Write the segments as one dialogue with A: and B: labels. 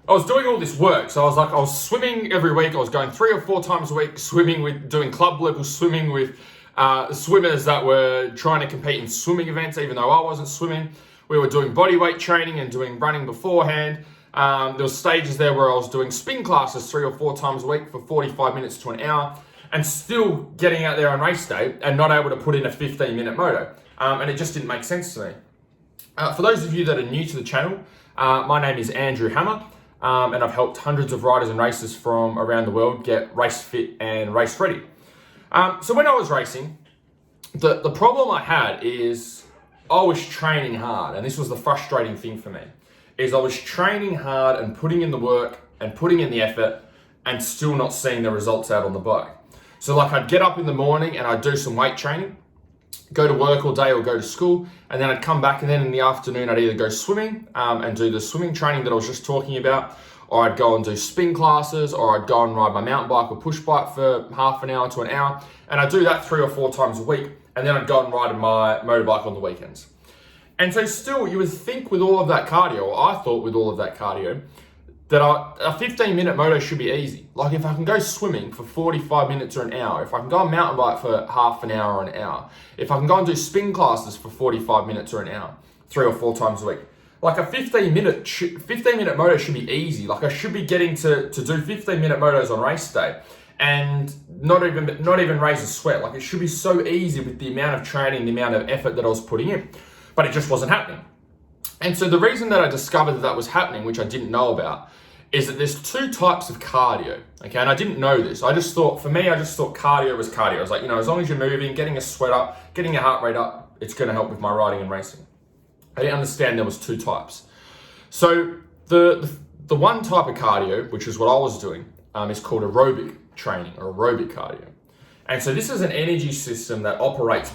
A: I was doing all this work. So I was swimming every week. I was going 3 or 4 times a week, doing club level swimming with swimmers that were trying to compete in swimming events, even though I wasn't swimming. We were doing bodyweight training and doing running beforehand. There were stages there where I was doing spin classes 3 or 4 times a week for 45 minutes to an hour, and still getting out there on race day and not able to put in a 15-minute moto. And it just didn't make sense to me. For those of you that are new to the channel, my name is Andrew Hammer, and I've helped hundreds of riders and racers from around the world get race fit and race ready. So when I was racing, the problem I had is I was training hard, and this was the frustrating thing for me, is I was training hard and putting in the work and putting in the effort and still not seeing the results out on the bike. So like I'd get up in the morning and I'd do some weight training, go to work all day or go to school, and then I'd come back, and then in the afternoon I'd either go swimming and do the swimming training that I was just talking about, or I'd go and do spin classes, or I'd go and ride my mountain bike or push bike for half an hour to an hour, and I'd do that 3 or 4 times a week, and then I'd go and ride my motorbike on the weekends. And so still, you would think with all of that cardio, or I thought with all of that cardio, that a 15-minute moto should be easy. Like if I can go swimming for 45 minutes or an hour, if I can go on mountain bike for half an hour or an hour, if I can go and do spin classes for 45 minutes or an hour, 3 or 4 times a week, like a 15-minute moto should be easy. Like I should be getting to do 15-minute motos on race day and not even raise a sweat. Like it should be so easy with the amount of training, the amount of effort that I was putting in, but it just wasn't happening. And so the reason that I discovered that was happening, which I didn't know about, is that there's 2 types of cardio, okay? And I didn't know this. I just thought cardio was cardio. I was like, as long as you're moving, getting a sweat up, getting your heart rate up, it's gonna help with my riding and racing. I didn't understand there was 2 types. So the one type of cardio, which is what I was doing, is called aerobic training or aerobic cardio. And so this is an energy system that operates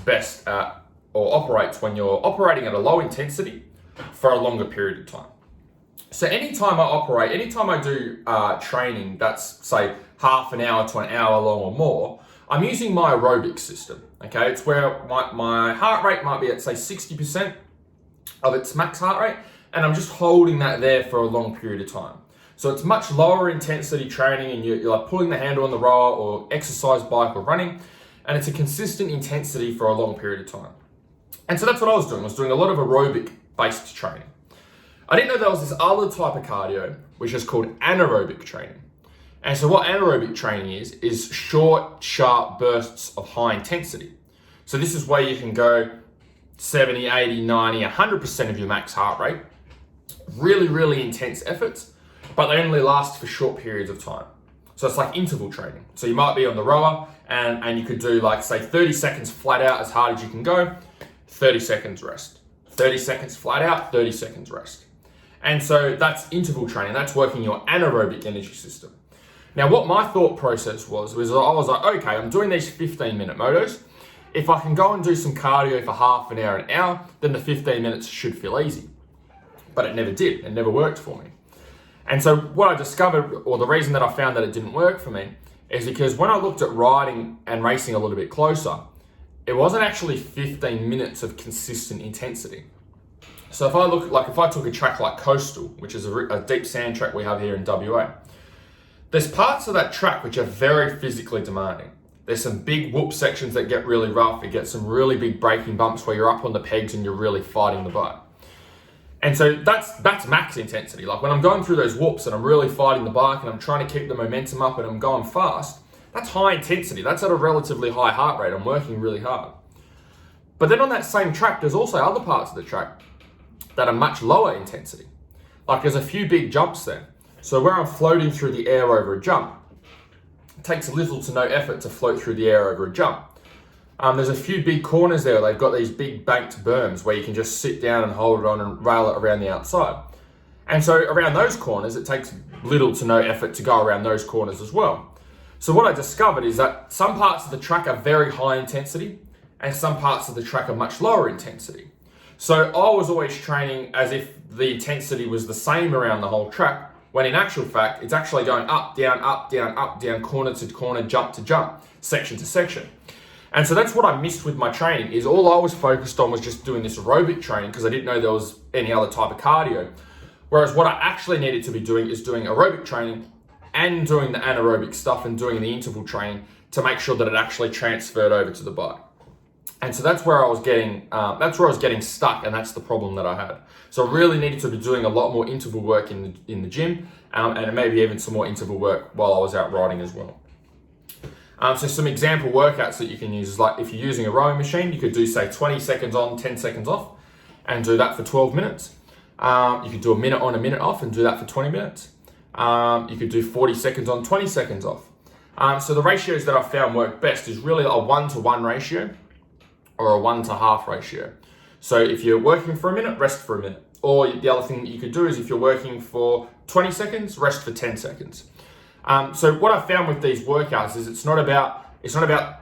A: when you're operating at a low intensity for a longer period of time. So anytime I do training that's say half an hour to an hour long or more, I'm using my aerobic system, okay? It's where my heart rate might be at say 60% of its max heart rate, and I'm just holding that there for a long period of time. So it's much lower intensity training, and you're like pulling the handle on the rower or exercise bike or running, and it's a consistent intensity for a long period of time. And so that's what I was doing. I was doing a lot of aerobic based training. I didn't know there was this other type of cardio, which is called anaerobic training. And so what anaerobic training is short, sharp bursts of high intensity. So this is where you can go 70, 80, 90, 100% of your max heart rate, really, really intense efforts, but they only last for short periods of time. So it's like interval training. So you might be on the rower and you could do like say 30 seconds flat out as hard as you can go, 30 seconds rest. 30 seconds flat out, 30 seconds rest. And so that's interval training. That's working your anaerobic energy system. Now, what my thought process was I was like, okay, I'm doing these 15-minute motos. If I can go and do some cardio for half an hour, then the 15 minutes should feel easy. But it never did. It never worked for me. And so what I discovered, or the reason that I found that it didn't work for me, is because when I looked at riding and racing a little bit closer, it wasn't actually 15 minutes of consistent intensity. So if I took a track like Coastal, which is a deep sand track we have here in WA, there's parts of that track which are very physically demanding. There's some big whoop sections that get really rough. You get some really big braking bumps where you're up on the pegs and you're really fighting the bike. And so that's max intensity. Like when I'm going through those whoops and I'm really fighting the bike and I'm trying to keep the momentum up and I'm going fast, that's high intensity. That's at a relatively high heart rate. I'm working really hard. But then on that same track, there's also other parts of the track that are much lower intensity. Like there's a few big jumps there. So where I'm floating through the air over a jump, it takes little to no effort to float through the air over a jump. There's a few big corners there. They've got these big banked berms where you can just sit down and hold it on and rail it around the outside. And so around those corners, it takes little to no effort to go around those corners as well. So what I discovered is that some parts of the track are very high intensity and some parts of the track are much lower intensity. So I was always training as if the intensity was the same around the whole track, when in actual fact, it's actually going up, down, up, down, up, down, corner to corner, jump to jump, section to section. And so that's what I missed with my training, is all I was focused on was just doing this aerobic training because I didn't know there was any other type of cardio. Whereas what I actually needed to be doing is doing aerobic training and doing the anaerobic stuff and doing the interval training to make sure that it actually transferred over to the bike. And so that's where I was getting stuck, and that's the problem that I had. So I really needed to be doing a lot more interval work in the gym, and maybe even some more interval work while I was out riding as well. So some example workouts that you can use is like if you're using a rowing machine, you could do say 20 seconds on, 10 seconds off, and do that for 12 minutes. You could do a minute on, a minute off, and do that for 20 minutes. You could do 40 seconds on, 20 seconds off. So the ratios that I found work best is really a 1-to-1 ratio or a 1-to-half ratio. So if you're working for a minute, rest for a minute. Or the other thing that you could do is if you're working for 20 seconds, rest for 10 seconds. So what I found with these workouts is it's not about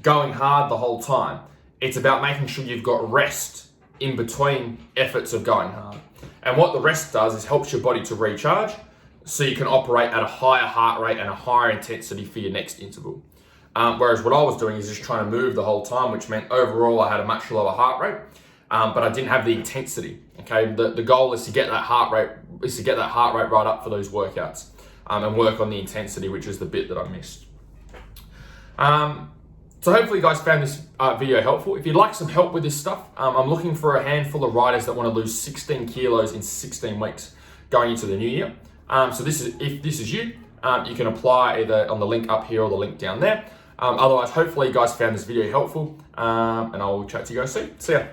A: going hard the whole time. It's about making sure you've got rest in between efforts of going hard. And what the rest does is helps your body to recharge so you can operate at a higher heart rate and a higher intensity for your next interval. Whereas what I was doing is just trying to move the whole time, which meant overall I had a much lower heart rate, but I didn't have the intensity. Okay, the goal is to get that heart rate right up for those workouts, and work on the intensity, which is the bit that I missed. So hopefully you guys found this video helpful. If you'd like some help with this stuff, I'm looking for a handful of riders that want to lose 16 kilos in 16 weeks going into the new year. So if this is you, you can apply either on the link up here or the link down there. Otherwise, hopefully you guys found this video helpful, and I'll chat to you guys soon. See ya.